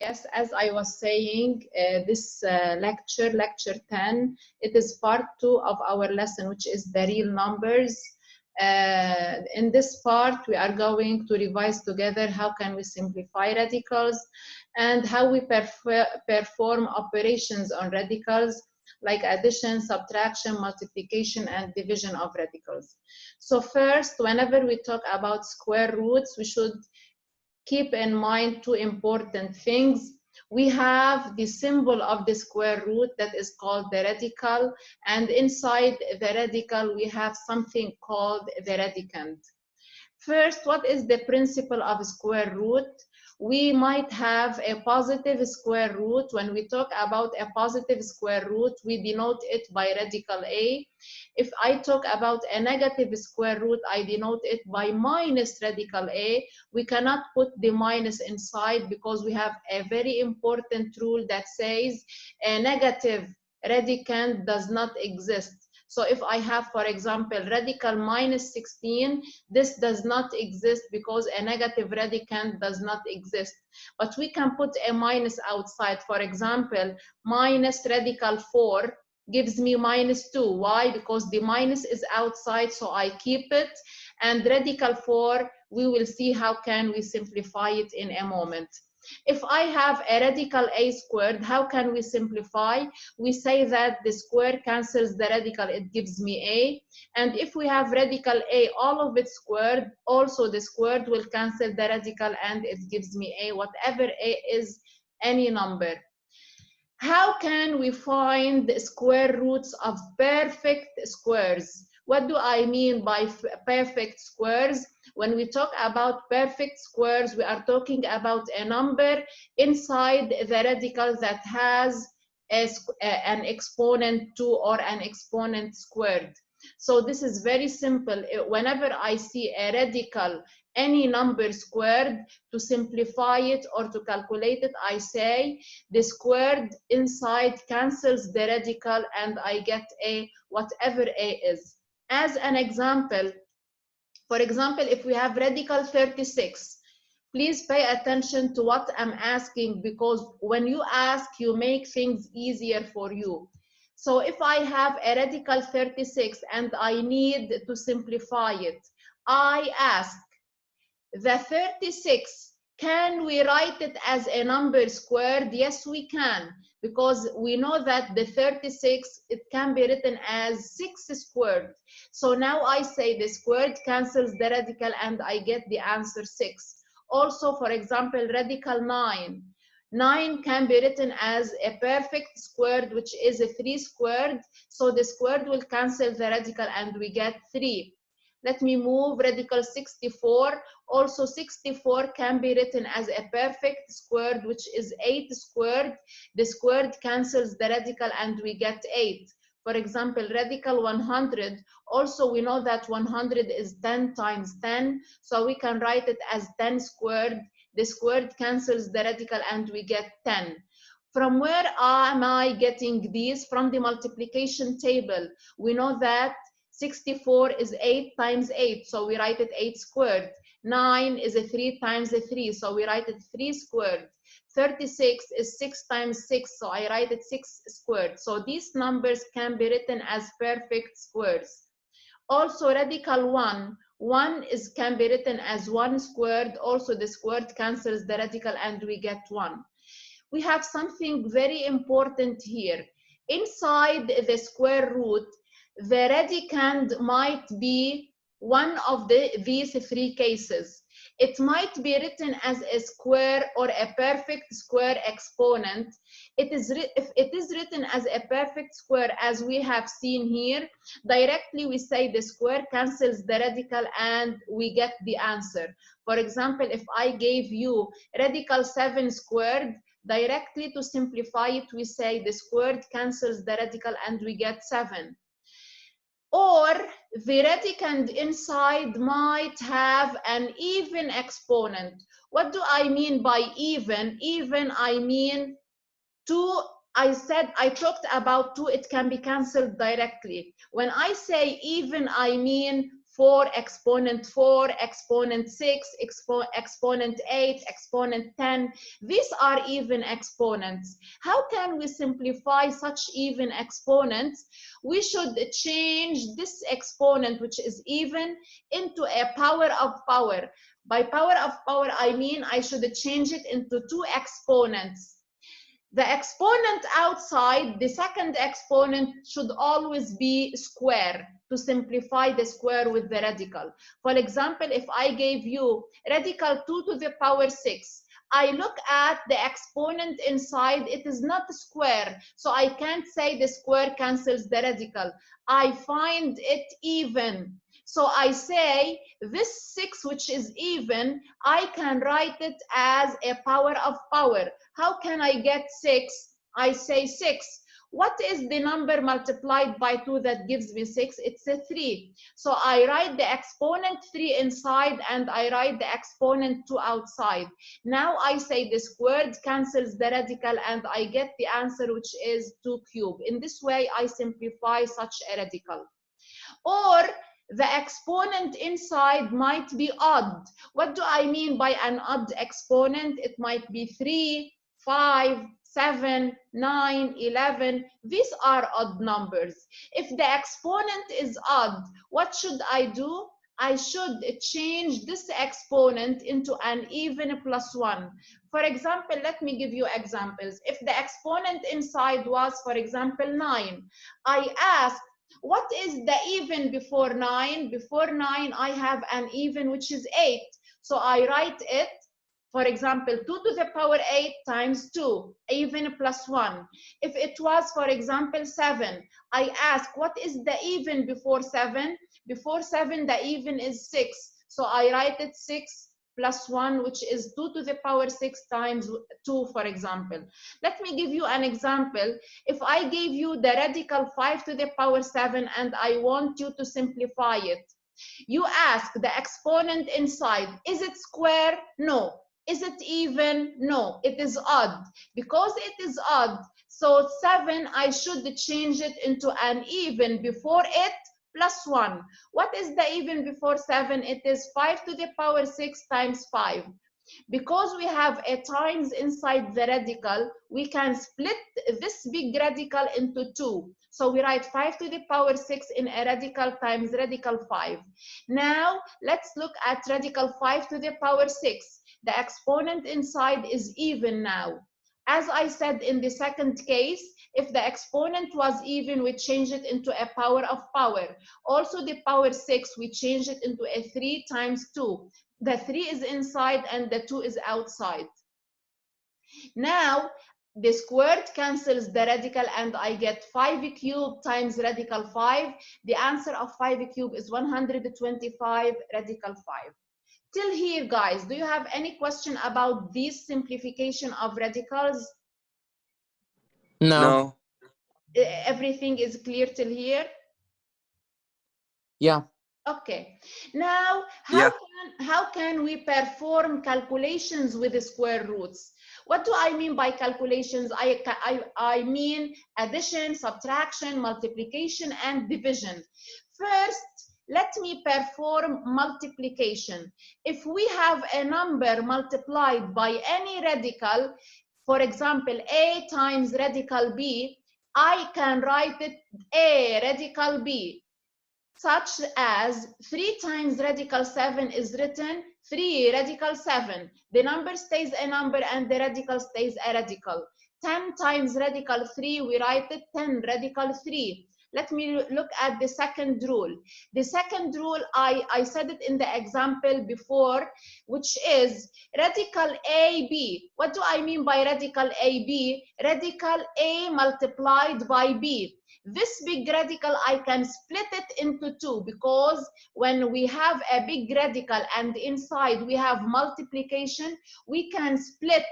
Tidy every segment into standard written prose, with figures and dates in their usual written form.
Yes, as I was saying, this lecture 10, it is part 2 of our lesson, which is the real numbers. In this part, we are going to revise together how can we simplify radicals and how we perform operations on radicals like addition, subtraction, multiplication, and division of radicals. So first, whenever we talk about square roots, we should keep in mind two important things. We have the symbol of the square root that is called the radical, and inside the radical we have something called the radicand. First, what is the principle of square root? We might have a positive square root. When we talk about a positive square root, we denote it by radical A. If I talk about a negative square root, I denote it by minus radical A. We cannot put the minus inside because we have a very important rule that says a negative radicand does not exist. So if I have, for example, radical minus 16, this does not exist because a negative radicand does not exist. But we can put a minus outside. For example, minus radical 4 gives me minus 2. Why? Because the minus is outside, so I keep it. And radical 4, we will see how can we simplify it in a moment. If I have a radical a squared, how can we simplify? We say that the square cancels the radical, it gives me a. And if we have radical a, all of it squared, also the squared will cancel the radical and it gives me a, whatever a is, any number. How can we find the square roots of perfect squares? What do I mean by perfect squares? When we talk about perfect squares, we are talking about a number inside the radical that has an exponent 2 or an exponent squared. So this is very simple. Whenever I see a radical, any number squared, to simplify it or to calculate it, I say the squared inside cancels the radical and I get a, whatever a is. As an example, for example, if we have radical 36, please pay attention to what I'm asking, because when you ask, you make things easier for you. So if I have a radical 36 and I need to simplify it, I ask, the 36, can we write it as a number squared? Yes, we can, because we know that the 36, it can be written as 6 squared. So now I say the squared cancels the radical and I get the answer 6. Also, for example, radical 9. 9 can be written as a perfect squared, which is a 3 squared. So the squared will cancel the radical and we get 3. Let me move radical 64. Also 64 can be written as a perfect squared, which is 8 squared. The squared cancels the radical and we get 8. For example, radical 100, also we know that 100 is 10 times 10, so we can write it as 10 squared. The squared cancels the radical and we get 10. From where am I getting these? From the multiplication table. We know that 64 is 8 times 8, so we write it 8 squared. 9 is a 3 times a 3, so we write it 3 squared. 36 is 6 times 6, so I write it 6 squared. So these numbers can be written as perfect squares. Also radical 1 can be written as 1 squared. Also the squared cancels the radical and we get 1. We have something very important here. Inside the square root, the radicand might be one of these three cases. It might be written as a square or a perfect square exponent. If it is written as a perfect square, as we have seen here, directly we say the square cancels the radical and we get the answer. For example, if I gave you radical 7 squared, directly to simplify it, we say the squared cancels the radical and we get 7. Or the radicand inside might have an even exponent. What do I mean by even? Even, I mean 2. I talked about 2, it can be cancelled directly. When I say even, I mean 4, exponent 4, exponent 6, exponent 8, exponent 10. These are even exponents. How can we simplify such even exponents? We should change this exponent, which is even, into a power of power. By power of power, I mean I should change it into 2 exponents. The exponent outside, the second exponent, should always be square to simplify the square with the radical. For example, if I gave you radical 2 to the power 6, I look at the exponent inside, it is not square, so I can't say the square cancels the radical. I find it even. So I say this 6, which is even, I can write it as a power of power. How can I get 6? I say 6. What is the number multiplied by 2 that gives me 6? It's a 3. So I write the exponent 3 inside and I write the exponent 2 outside. Now I say the squared cancels the radical and I get the answer, which is 2 cubed. In this way, I simplify such a radical. Or the exponent inside might be odd. What do I mean by an odd exponent? It might be 3, 5, 7, 9, 11. These are odd numbers. If the exponent is odd, what should I do? I should change this exponent into an even plus 1. For example, let me give you examples. If the exponent inside was, for example, 9, I ask, what is the even before 9? Before 9, I have an even, which is 8. So I write it, for example, 2 to the power 8 times 2, even plus 1. If it was, for example, 7, I ask, what is the even before 7? Before 7, the even is 6. So I write it 6 plus 1, which is 2 to the power 6 times 2, for example. Let me give you an example. If I gave you the radical 5 to the power 7 and I want you to simplify it, you ask the exponent inside, is it square? No. Is it even? No. It is odd. Because it is odd, so 7, I should change it into an even before it plus 1. What is the even before 7? It is 5 to the power 6 times 5. Because we have a times inside the radical, we can split this big radical into 2. So we write 5 to the power 6 in a radical times radical 5. Now let's look at radical 5 to the power 6. The exponent inside is even now. As I said in the second case, if the exponent was even, we change it into a power of power. Also the power 6, we change it into a 3 times 2. The 3 is inside and the 2 is outside. Now the squared cancels the radical and I get 5 cubed times radical 5. The answer of 5 cubed is 125 radical 5. Till here, guys, do you have any question about this simplification of radicals? No. Everything is clear till here? Yeah. Okay. Now, how can we perform calculations with the square roots? What do I mean by calculations? I mean addition, subtraction, multiplication, and division. First, let me perform multiplication. If we have a number multiplied by any radical, for example, a times radical b, I can write it a radical b, such as 3 times radical 7 is written 3 radical 7. The number stays a number and the radical stays a radical. 10 times radical 3, we write it 10 radical 3. Let me look at the second rule. The second rule, I said it in the example before, which is radical AB. What do I mean by radical AB? Radical A multiplied by B. This big radical, I can split it into 2 because when we have a big radical and inside we have multiplication, we can split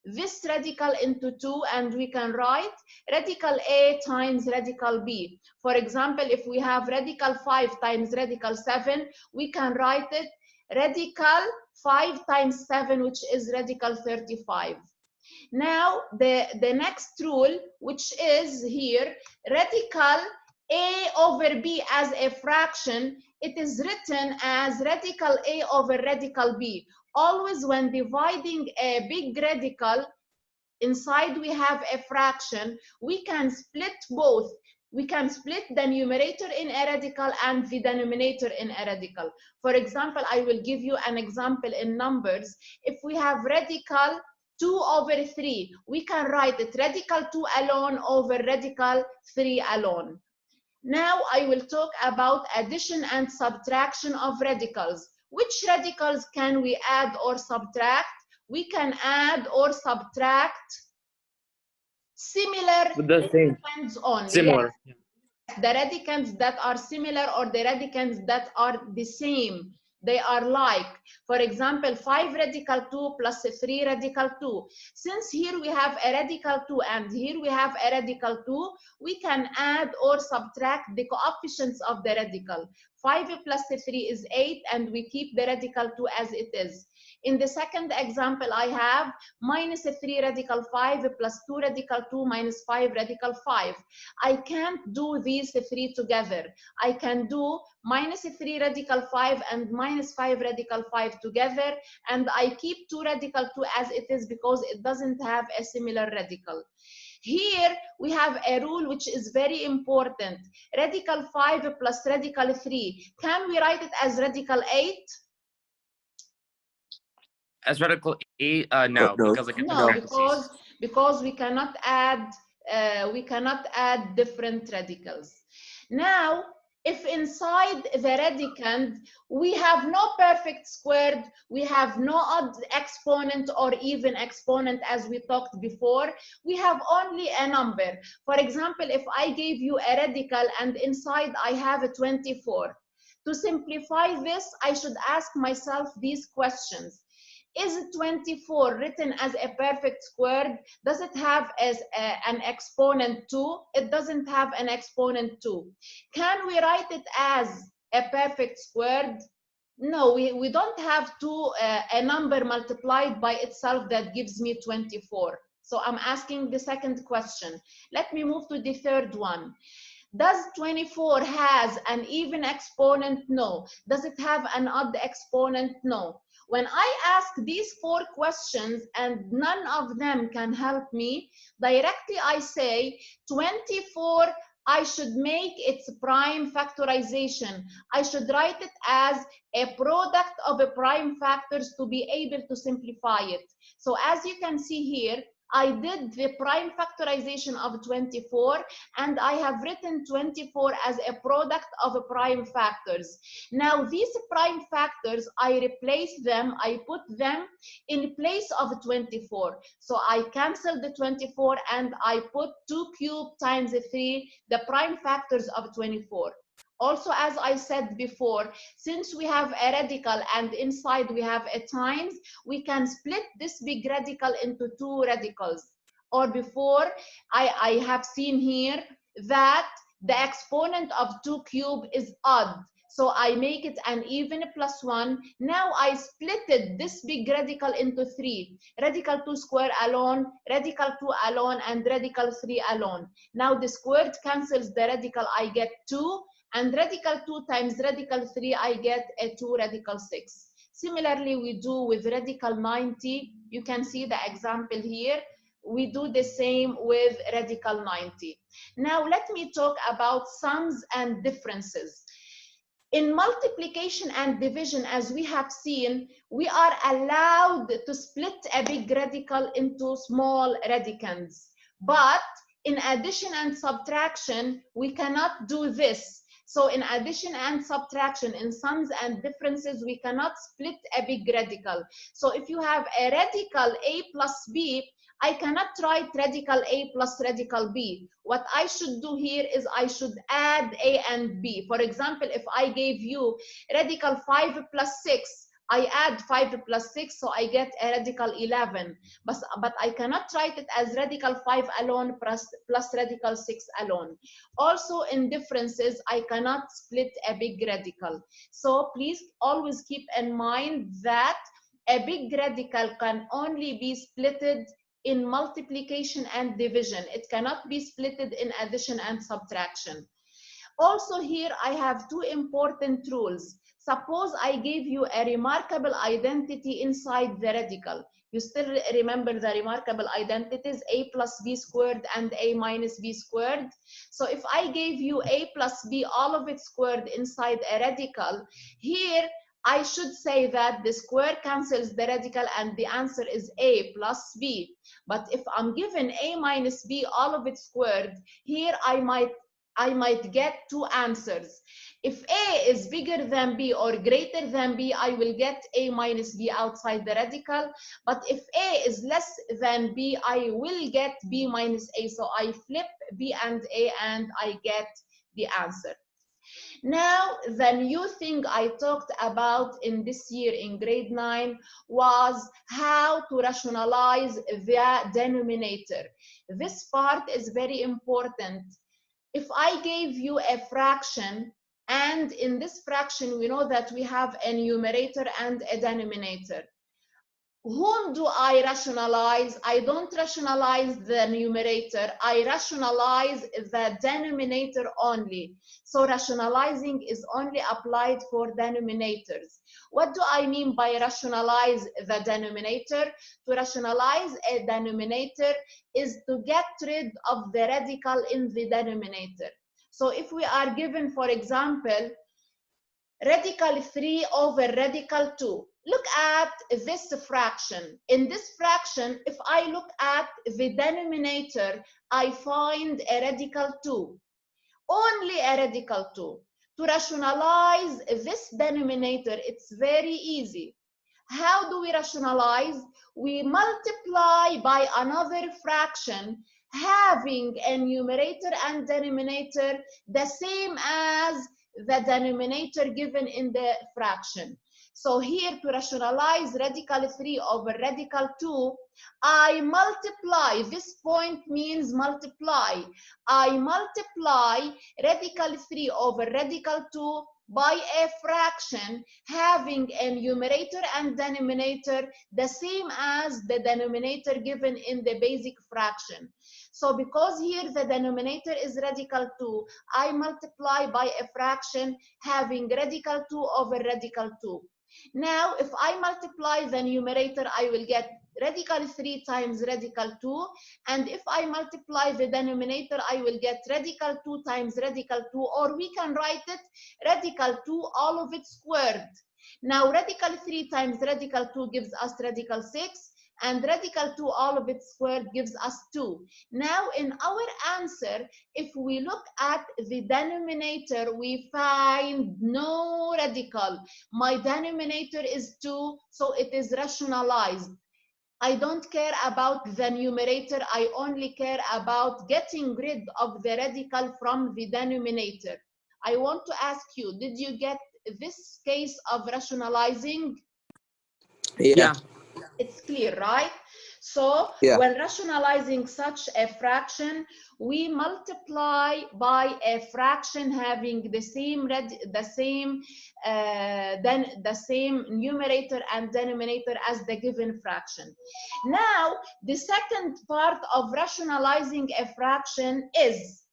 this radical into 2 and we can write radical A times radical B. For example, if we have radical 5 times radical 7, we can write it radical 5 times 7, which is radical 35. Now, the next rule, which is here, radical A over B as a fraction, it is written as radical A over radical B. Always when dividing a big radical, inside we have a fraction, we can split both. We can split the numerator in a radical and the denominator in a radical. For example, I will give you an example in numbers. If we have radical 2 over 3, we can write it radical 2 alone over radical 3 alone. Now I will talk about addition and subtraction of radicals. Which radicals can we add or subtract? We can add or subtract similar With the same. radicands only. Similar. Yes. The radicands that are similar or the radicands that are the same. They are like, for example, 5 radical 2 plus 3 radical 2. Since here we have a radical 2 and here we have a radical 2, we can add or subtract the coefficients of the radical. 5 plus 3 is 8 and we keep the radical 2 as it is. In the second example, I have minus 3 radical 5 plus 2 radical 2 minus 5 radical 5. I can't do these three together. I can do minus 3 radical 5 and minus 5 radical 5 together, and I keep 2 radical 2 as it is because it doesn't have a similar radical. Here we have a rule which is very important. Radical 5 plus radical 3. Can we write it as radical 8? As radical 8, no, because like no, because we cannot add different radicals. Now, if inside the radicand we have no perfect squared, we have no odd exponent or even exponent as we talked before, we have only a number. For example, if I gave you a radical and inside I have a 24, to simplify this, I should ask myself these questions. Is 24 written as a perfect squared? Does it have an exponent 2? It doesn't have an exponent 2. Can we write it as a perfect squared? No, we don't have a number multiplied by itself that gives me 24. So I'm asking the second question. Let me move to the third one. Does 24 has an even exponent? No. Does it have an odd exponent? No. When I ask these 4 questions and none of them can help me, directly I say 24, I should make its prime factorization. I should write it as a product of a prime factors to be able to simplify it. So as you can see here, I did the prime factorization of 24 and I have written 24 as a product of prime factors. Now these prime factors, I replace them, I put them in place of 24. So I cancel the 24 and I put 2 cubed times 3, the prime factors of 24. Also, as I said before, since we have a radical and inside we have a times, we can split this big radical into 2 radicals. Or before, I have seen here that the exponent of 2 cubed is odd. So I make it an even +1. Now I splitted this big radical into 3. Radical 2 square alone, radical 2 alone, and radical 3 alone. Now the squared cancels the radical, I get 2. And radical 2 times radical 3, I get a 2 radical 6. Similarly, we do with radical 90. You can see the example here. We do the same with radical 90. Now, let me talk about sums and differences. In multiplication and division, as we have seen, we are allowed to split a big radical into small radicands. But in addition and subtraction, we cannot do this. So in addition and subtraction, in sums and differences, we cannot split a big radical. So if you have a radical a plus b, I cannot write radical a plus radical b. What I should do here is I should add a and b. For example, if I gave you radical 5 plus 6, I add 5 plus 6, so I get a radical 11. But I cannot write it as radical 5 alone plus radical 6 alone. Also in differences, I cannot split a big radical. So please always keep in mind that a big radical can only be splitted in multiplication and division. It cannot be splitted in addition and subtraction. Also here I have two important rules. Suppose I gave you a remarkable identity inside the radical. You still remember the remarkable identities, a plus b squared and a minus b squared. So if I gave you a plus b, all of it squared inside a radical, here I should say that the square cancels the radical and the answer is a plus b. But if I'm given a minus b, all of it squared, here I might get two answers. If A is bigger than B or greater than B, I will get A minus B outside the radical. But if A is less than B, I will get B minus A. So I flip B and A and I get the answer. Now, the new thing I talked about in this year in grade 9 was how to rationalize the denominator. This part is very important. If I gave you a fraction, and in this fraction, we know that we have a numerator and a denominator. Whom do I rationalize? I don't rationalize the numerator. I rationalize the denominator only. So rationalizing is only applied for denominators. What do I mean by rationalize the denominator? To rationalize a denominator is to get rid of the radical in the denominator. So if we are given, for example, radical 3 over radical 2. Look at this fraction. In this fraction, if I look at the denominator, I find a radical 2. Only a radical 2. To rationalize this denominator, it's very easy. How do we rationalize? We multiply by another fraction having a numerator and denominator the same as the denominator given in the fraction. So here, to rationalize radical 3 over radical 2, I multiply. This point means multiply. I multiply radical 3 over radical 2 by a fraction having a numerator and denominator the same as the denominator given in the basic fraction. So because here the denominator is radical 2, I multiply by a fraction having radical 2 over radical 2. Now, if I multiply the numerator, I will get radical 3 times radical 2. And if I multiply the denominator, I will get radical 2 times radical 2. Or we can write it radical 2, all of it squared. Now, radical 3 times radical 2 gives us radical 6. And radical 2, all of it squared, gives us 2. Now, in our answer, if we look at the denominator, we find no radical. My denominator is 2, so it is rationalized. I don't care about the numerator. I only care about getting rid of the radical from the denominator. I want to ask you, did you get this case of rationalizing? Yeah. It's clear, right? So when rationalizing such a fraction, we multiply by a fraction having the same numerator and denominator as the given fraction. Now, the second part of rationalizing a fraction is,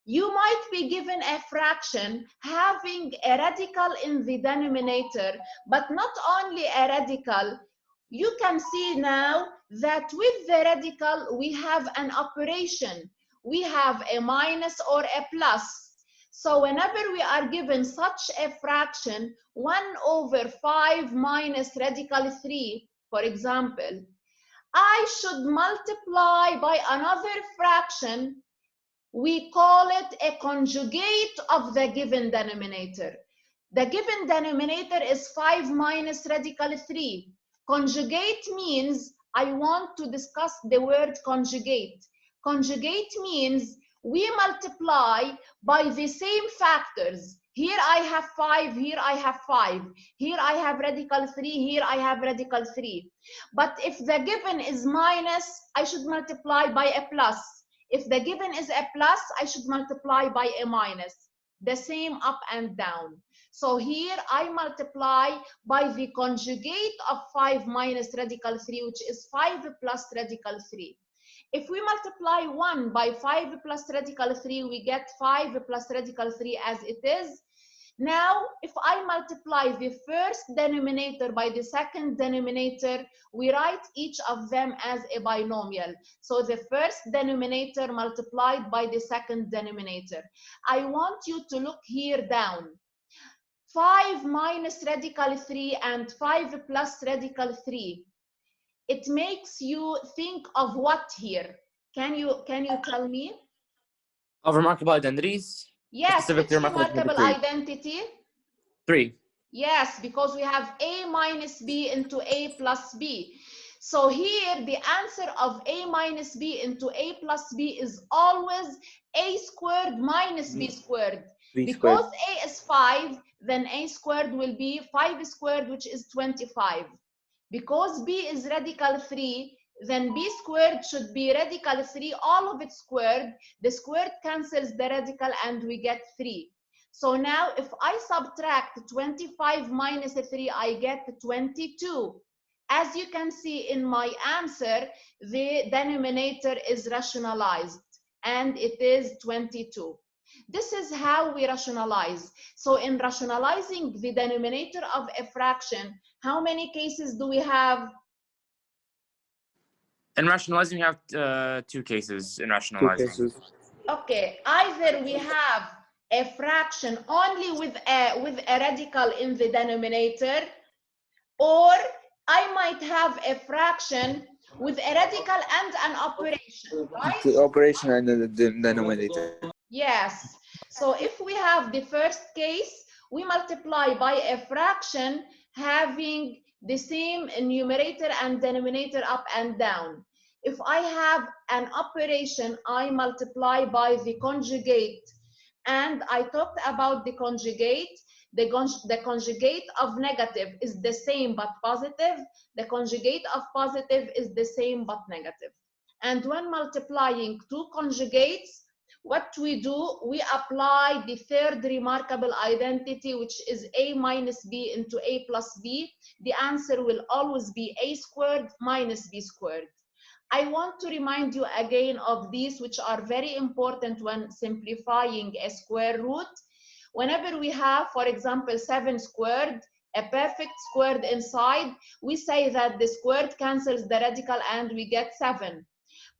you might be given a fraction having a radical in the denominator, but not only a radical. You can see now that with the radical, we have an operation. We have a minus or a plus. So whenever we are given such a fraction, 1 over 5 minus radical 3, for example, I should multiply by another fraction. We call it a conjugate of the given denominator. The given denominator is 5 minus radical 3. Conjugate means, I want to discuss the word conjugate. Conjugate means we multiply by the same factors. Here I have 5, here I have 5. Here I have radical 3, here I have radical 3. But if the given is minus, I should multiply by a plus. If the given is a plus, I should multiply by a minus. The same up and down. So here I multiply by the conjugate of 5 minus radical 3, which is 5 plus radical 3. If we multiply 1 by 5 plus radical 3, we get 5 plus radical 3 as it is. Now, if I multiply the first denominator by the second denominator, we write each of them as a binomial. So the first denominator multiplied by the second denominator. I want you to look here down. 5 minus radical 3 and 5 plus radical 3. It makes you think of what here? Can you tell me? Of remarkable identities? Yes, which remarkable identity? 3. Yes, because we have a minus b into a plus b. So here the answer of a minus b into a plus b is always a squared minus b squared. Because a is 5, then a squared will be 5 squared, which is 25. Because b is radical 3, then b squared should be radical 3, all of it squared. The squared cancels the radical and we get 3. So now if I subtract 25 minus 3, I get 22. As you can see in my answer, the denominator is rationalized and it is 22. This is how we rationalize. So in rationalizing the denominator of a fraction, how many cases do we have? In rationalizing, we have 2 cases in rationalizing. 2 cases. Okay, either we have a fraction only with a radical in the denominator, or I might have a fraction with a radical and an operation, right? The operation and the denominator. Yes. So if we have the first case, we multiply by a fraction having the same numerator and denominator up and down. If I have an operation, I multiply by the conjugate. And I talked about the conjugate. The conjugate of negative is the same but positive. The conjugate of positive is the same but negative. And when multiplying 2 conjugates, what we do, we apply the third remarkable identity, which is a minus b into a plus b. The answer will always be a squared minus b squared. I want to remind you again of these, which are very important when simplifying a square root. Whenever we have, for example, 7 squared, a perfect squared inside, we say that the squared cancels the radical and we get 7.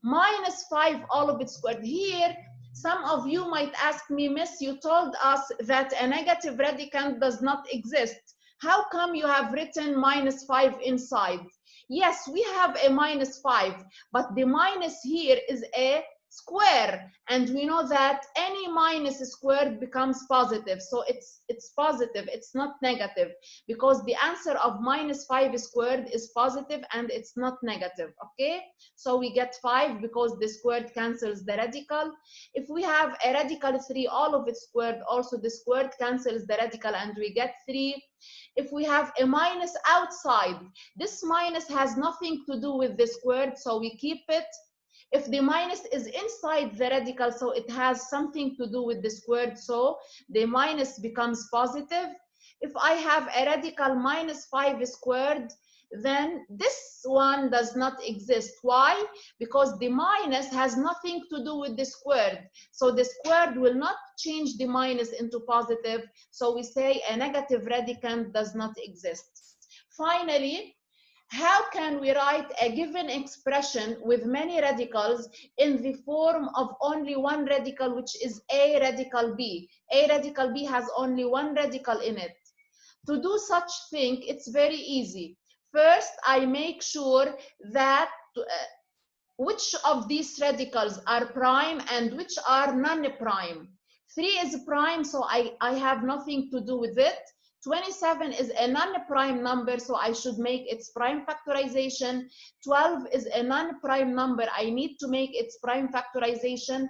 Minus 5, all of it squared. Here, some of you might ask me, Miss, you told us that a negative radicand does not exist. How come you have written minus 5 inside? Yes, we have a minus 5, but the minus here is a square, and we know that any minus squared becomes positive, so it's positive, it's not negative, because the answer of minus 5 squared is positive and it's not negative. Okay, so we get 5 because the squared cancels the radical. If we have a radical 3, all of it squared, also the squared cancels the radical and we get 3. If we have a minus outside, this minus has nothing to do with the squared, so we keep it. If the minus is inside the radical, so it has something to do with the squared, so the minus becomes positive. If I have a radical minus 5 squared, then this one does not exist. Why? Because the minus has nothing to do with the squared. So the squared will not change the minus into positive. So we say a negative radicand does not exist. Finally, how can we write a given expression with many radicals in the form of only one radical, which is a radical b? A radical b has only one radical in it. To do such thing, it's very easy. First, I make sure that which of these radicals are prime and which are non-prime. 3 is prime, so I have nothing to do with it. 27 is a non-prime number, so I should make its prime factorization. 12 is a non-prime number, I need to make its prime factorization.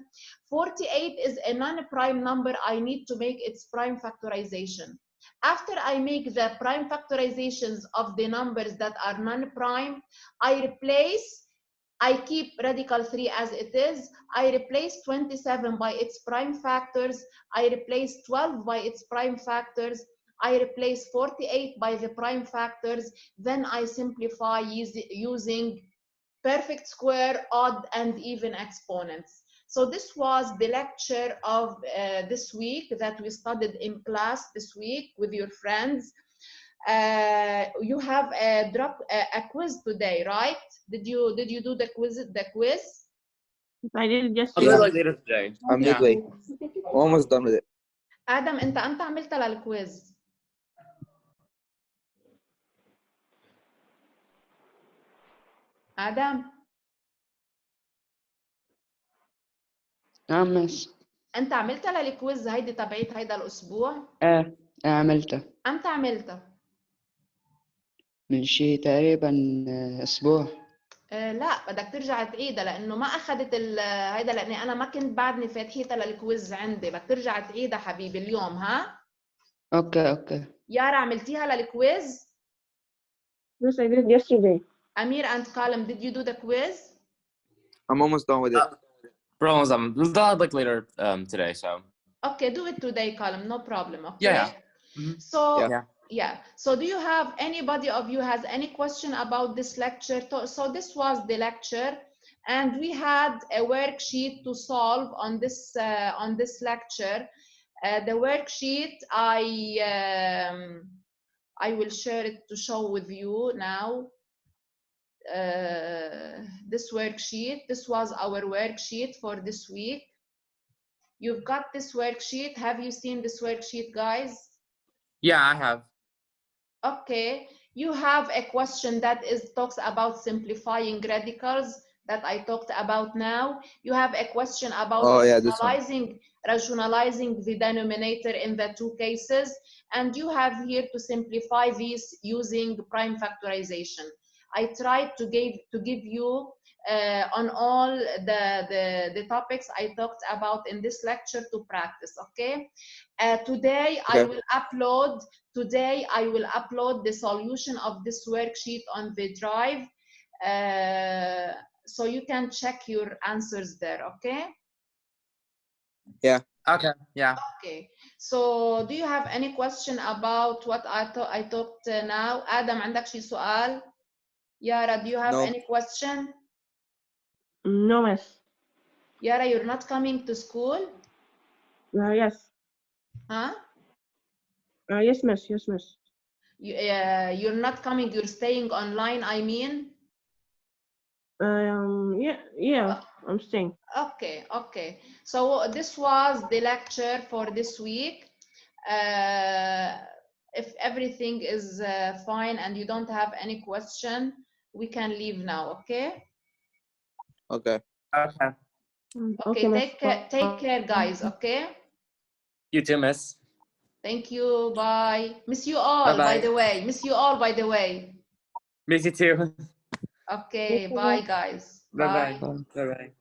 48 is a non-prime number, I need to make its prime factorization. After I make the prime factorizations of the numbers that are non-prime, I keep radical 3 as it is. I replace 27 by its prime factors. I replace 12 by its prime factors. I replace 48 by the prime factors. Then I simplify using perfect square, odd and even exponents. So this was the lecture of this week that we studied in class this week with your friends. You have a quiz today, right? Did you do the quiz? I did it I'll yesterday. do it like later today. I'm Yeah. midway. Almost done with it. آدم أنت عملتها للكويز. آدم نعم مس. أنت عملتها للكويز هيدي تبعيت هيدا الأسبوع؟ عملتها أمتى عملتها؟ من شي تقريبا أسبوع. لا بدك ترجع تعيدها لأنه ما أخذت هيدا لأني أنا ما كنت بعدني فاتحيتها للكويز عندي. بدك ترجع تعيدها حبيبي اليوم ها؟ أوكي. يارا عملتيها للكويز؟ Yes, I did it yesterday. Amir and Kalam, did you do the quiz? I'm almost done with it. We're almost done. We'll do it like later today. So. Okay, do it today, Kalam. No problem. Okay. Yeah. Mm-hmm. So yeah. So do you have anybody of you has any question about this lecture? So this was the lecture, and we had a worksheet to solve on this lecture. The worksheet I will share it to show with you now. This worksheet. This was our worksheet for this week. You've got this worksheet. Have you seen this worksheet, guys? Yeah, I have. Okay. You have a question that talks about simplifying radicals that I talked about now. You have a question about rationalizing the denominator in the two cases. And you have here to simplify these using prime factorization. I tried to give you on all the topics I talked about in this lecture to practice, okay? Today I will upload the solution of this worksheet on the drive, so you can check your answers there, okay? Yeah. Okay. Yeah. Okay. So do you have any question about what I talked now? Adam, عندك شي سؤال? Yara, do you have any question? No, miss. Yara, you're not coming to school? Yes. Huh? Yes, miss. Yes, miss. You're not coming. You're staying online, I mean? Yeah, I'm staying. Okay. So this was the lecture for this week. If everything is fine and you don't have any question, we can leave now, okay? Okay. Okay, take care, guys, okay? You too, miss. Thank you, bye. Miss you all, Bye-bye. by the way. Miss you all, by the way. Miss you too. Okay, bye, guys. Bye-bye. Bye-bye.